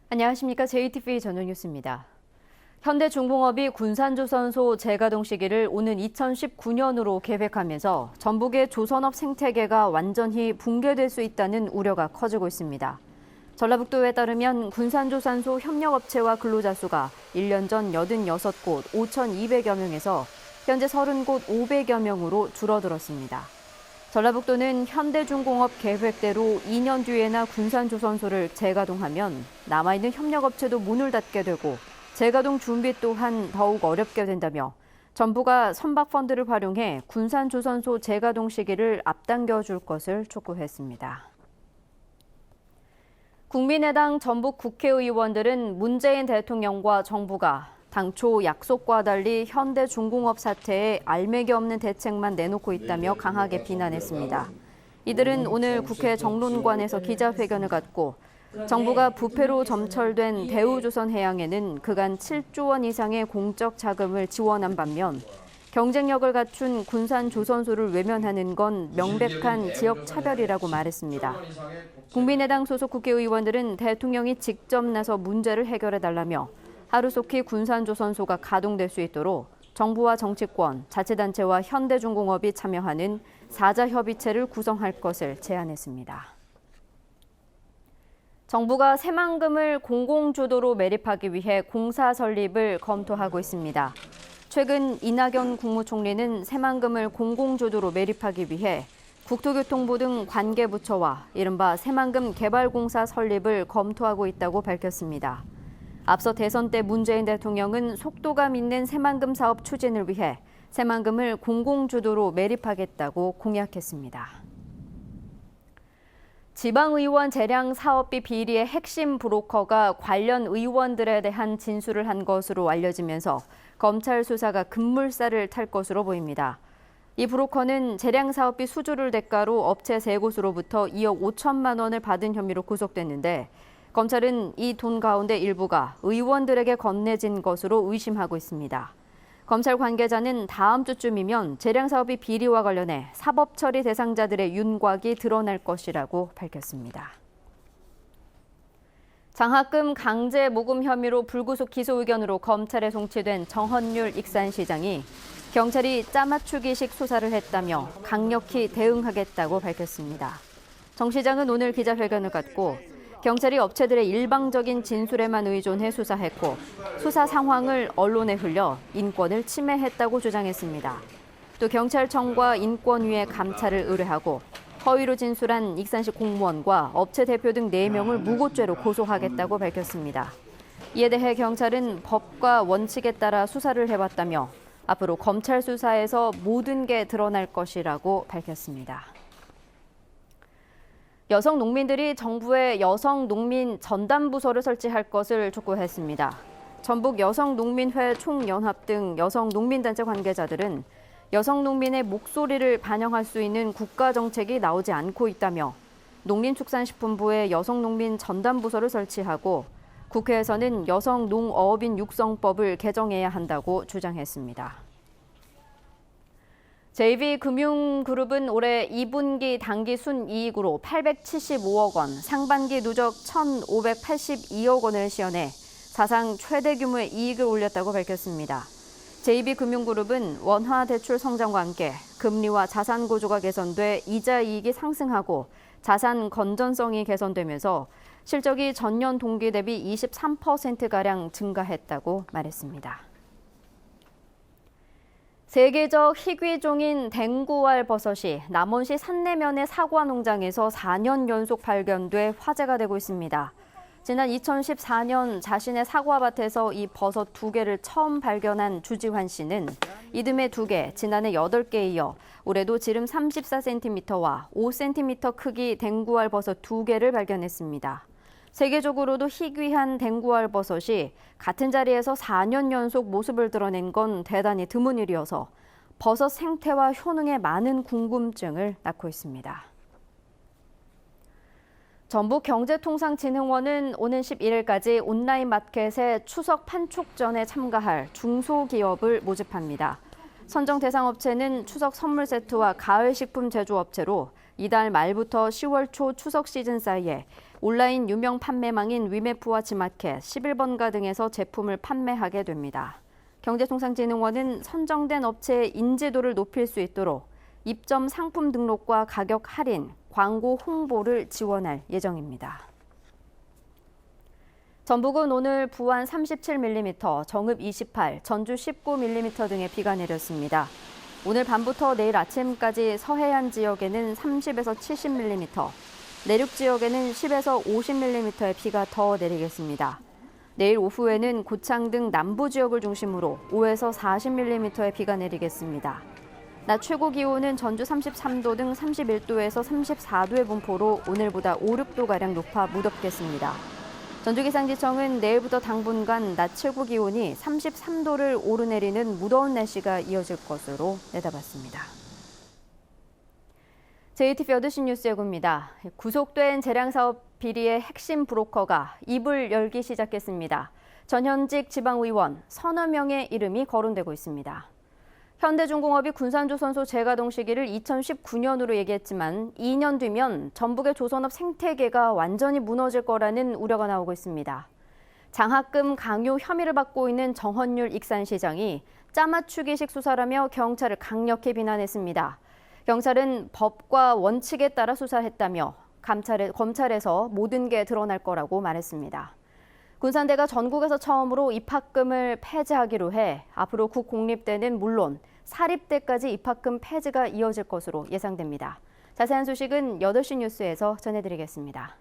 안녕하십니까. JTBC 전용 뉴스입니다. 현대중공업이 군산조선소 재가동 시기를 오는 2019년으로 계획하면서 전북의 조선업 생태계가 완전히 붕괴될 수 있다는 우려가 커지고 있습니다. 전라북도에 따르면 군산조선소 협력업체와 근로자 수가 1년 전 86곳 5,200여 명에서 현재 30곳 500여 명으로 줄어들었습니다. 전라북도는 현대중공업 계획대로 2년 뒤에나 군산조선소를 재가동하면 남아있는 협력업체도 문을 닫게 되고 재가동 준비 또한 더욱 어렵게 된다며 정부가 선박펀드를 활용해 군산조선소 재가동 시기를 앞당겨 줄 것을 촉구했습니다. 국민의당 전북 국회의원들은 문재인 대통령과 정부가 당초 약속과 달리 현대중공업 사태에 알맹이 없는 대책만 내놓고 있다며 강하게 비난했습니다. 이들은 오늘 국회 정론관에서 기자회견을 갖고 정부가 부패로 점철된 대우조선해양에는 그간 7조 원 이상의 공적 자금을 지원한 반면 경쟁력을 갖춘 군산조선소를 외면하는 건 명백한 지역차별이라고 말했습니다. 국민의당 소속 국회의원들은 대통령이 직접 나서 문제를 해결해달라며 하루속히 군산조선소가 가동될 수 있도록 정부와 정치권, 자치단체와 현대중공업이 참여하는 사자협의체를 구성할 것을 제안했습니다. 정부가 새만금을 공공주도로 매립하기 위해 공사 설립을 검토하고 있습니다. 최근 이낙연 국무총리는 새만금을 공공주도로 매립하기 위해 국토교통부 등 관계부처와 이른바 새만금 개발공사 설립을 검토하고 있다고 밝혔습니다. 앞서 대선 때 문재인 대통령은 속도감 있는 새만금 사업 추진을 위해 새만금을 공공주도로 매립하겠다고 공약했습니다. 지방의원 재량 사업비 비리의 핵심 브로커가 관련 의원들에 대한 진술을 한 것으로 알려지면서 검찰 수사가 급물살을 탈 것으로 보입니다. 이 브로커는 재량 사업비 수주를 대가로 업체 3곳으로부터 2억 5천만 원을 받은 혐의로 구속됐는데 검찰은 이 돈 가운데 일부가 의원들에게 건네진 것으로 의심하고 있습니다. 검찰 관계자는 다음 주쯤이면 재량 사업비 비리와 관련해 사법 처리 대상자들의 윤곽이 드러날 것이라고 밝혔습니다. 장학금 강제 모금 혐의로 불구속 기소 의견으로 검찰에 송치된 정헌율 익산시장이 경찰이 짜맞추기식 수사를 했다며 강력히 대응하겠다고 밝혔습니다. 정 시장은 오늘 기자회견을 갖고 경찰이 업체들의 일방적인 진술에만 의존해 수사했고 수사 상황을 언론에 흘려 인권을 침해했다고 주장했습니다. 또 경찰청과 인권위에 감찰을 의뢰하고 허위로 진술한 익산시 공무원과 업체 대표 등 4명을 무고죄로 고소하겠다고 밝혔습니다. 이에 대해 경찰은 법과 원칙에 따라 수사를 해왔다며 앞으로 검찰 수사에서 모든 게 드러날 것이라고 밝혔습니다. 여성 농민들이 정부에 여성 농민 전담부서를 설치할 것을 촉구했습니다. 전북 여성농민회 총연합 등 여성 농민단체 관계자들은 여성 농민의 목소리를 반영할 수 있는 국가정책이 나오지 않고 있다며 농림축산식품부에 여성농민 전담부서를 설치하고 국회에서는 여성농어업인 육성법을 개정해야 한다고 주장했습니다. JB금융그룹은 올해 2분기 당기 순이익으로 875억 원, 상반기 누적 1,582억 원을 시현해 사상 최대 규모의 이익을 올렸다고 밝혔습니다. JB금융그룹은 원화 대출 성장과 함께 금리와 자산 구조가 개선돼 이자 이익이 상승하고 자산 건전성이 개선되면서 실적이 전년 동기 대비 23%가량 증가했다고 말했습니다. 세계적 희귀종인 댕구알 버섯이 남원시 산내면의 사과 농장에서 4년 연속 발견돼 화제가 되고 있습니다. 지난 2014년 자신의 사과밭에서 이 버섯 2개를 처음 발견한 주지환 씨는 이듬해 2개, 지난해 8개에 이어 올해도 지름 34cm와 5cm 크기 댕구알 버섯 2개를 발견했습니다. 세계적으로도 희귀한 댕구알 버섯이 같은 자리에서 4년 연속 모습을 드러낸 건 대단히 드문 일이어서 버섯 생태와 효능에 많은 궁금증을 낳고 있습니다. 전북경제통상진흥원은 오는 11일까지 온라인 마켓에 추석 판촉전에 참가할 중소기업을 모집합니다. 선정 대상 업체는 추석 선물 세트와 가을 식품 제조업체로 이달 말부터 10월 초 추석 시즌 사이에 온라인 유명 판매망인 위메프와 지마켓, 11번가 등에서 제품을 판매하게 됩니다. 경제통상진흥원은 선정된 업체의 인지도를 높일 수 있도록 입점 상품 등록과 가격 할인, 광고 홍보를 지원할 예정입니다. 전북은 오늘 부안 37mm, 정읍 28, 전주 19mm 등의 비가 내렸습니다. 오늘 밤부터 내일 아침까지 서해안 지역에는 30에서 70mm, 내륙 지역에는 10에서 50mm의 비가 더 내리겠습니다. 내일 오후에는 고창 등 남부 지역을 중심으로 5에서 40mm의 비가 내리겠습니다. 낮 최고 기온은 전주 33도 등 31도에서 34도의 분포로 오늘보다 5, 6도가량 높아 무덥겠습니다. 전주기상지청은 내일부터 당분간 낮 최고 기온이 33도를 오르내리는 무더운 날씨가 이어질 것으로 내다봤습니다. JTBC 8시 뉴스 예고입니다. 구속된 재량사업 비리의 핵심 브로커가 입을 열기 시작했습니다. 전현직 지방의원 서너 명의 이름이 거론되고 있습니다. 현대중공업이 군산조선소 재가동 시기를 2019년으로 얘기했지만 2년 뒤면 전북의 조선업 생태계가 완전히 무너질 거라는 우려가 나오고 있습니다. 장학금 강요 혐의를 받고 있는 정헌율 익산시장이 짜맞추기식 수사라며 경찰을 강력히 비난했습니다. 경찰은 법과 원칙에 따라 수사했다며 검찰에서 모든 게 드러날 거라고 말했습니다. 군산대가 전국에서 처음으로 입학금을 폐지하기로 해 앞으로 국공립대는 물론 사립대까지 입학금 폐지가 이어질 것으로 예상됩니다. 자세한 소식은 8시 뉴스에서 전해드리겠습니다.